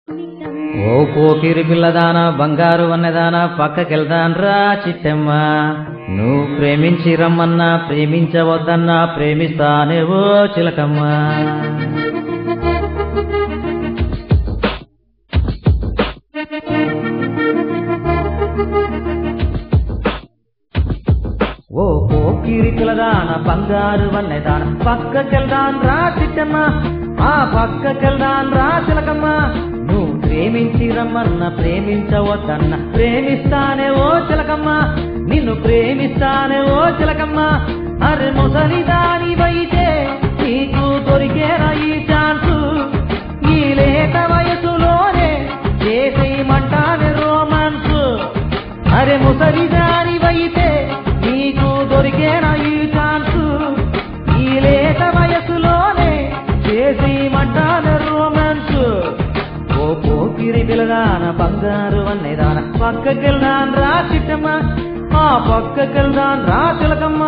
ఓ పోకిరి పిల్లదానా బంగారు వన్నెదానా పక్కకెళ్దాన్రా చిట్టమ్మ నువ్వు ప్రేమించి రమ్మన్నా ప్రేమించవద్దన్నా ప్రేమిస్తానే ఓ చిలకమ్మ ఓ పోకిరి పిల్లదాన బంగారు వన్నెదాన పక్కకెళ్దాన్రా చిట్టమ్మ ఆ పక్కకెళ్దాన్రా చిలకమ్మ నువ్వు ప్రేమించి రమ్మన్న ప్రేమించవద్దన్న ప్రేమిస్తానే ఓ చిలకమ్మ నిన్ను ప్రేమిస్తానే ఓ చిలకమ్మ అరే ముసలిదానివైతే నీకు దొరికేరా ఈ ఛాన్సు ఈ లేత వయసులోనే చేసేయమంటానే రోమాన్స్ అరే ముసలిదానివైతే నీకు దొరికేరా ఈ ఛాన్సు ఈ లేత వయసులోనే చేసేయమంటానే రోమాన్స్ ఓ పోకిరి పిల్లదాన బంగారు వన్నెదాన పక్కకెళ్దాన్ రా చిట్టమ్మ ఆ పక్కకెళ్దాన్ రా చిలకమ్మ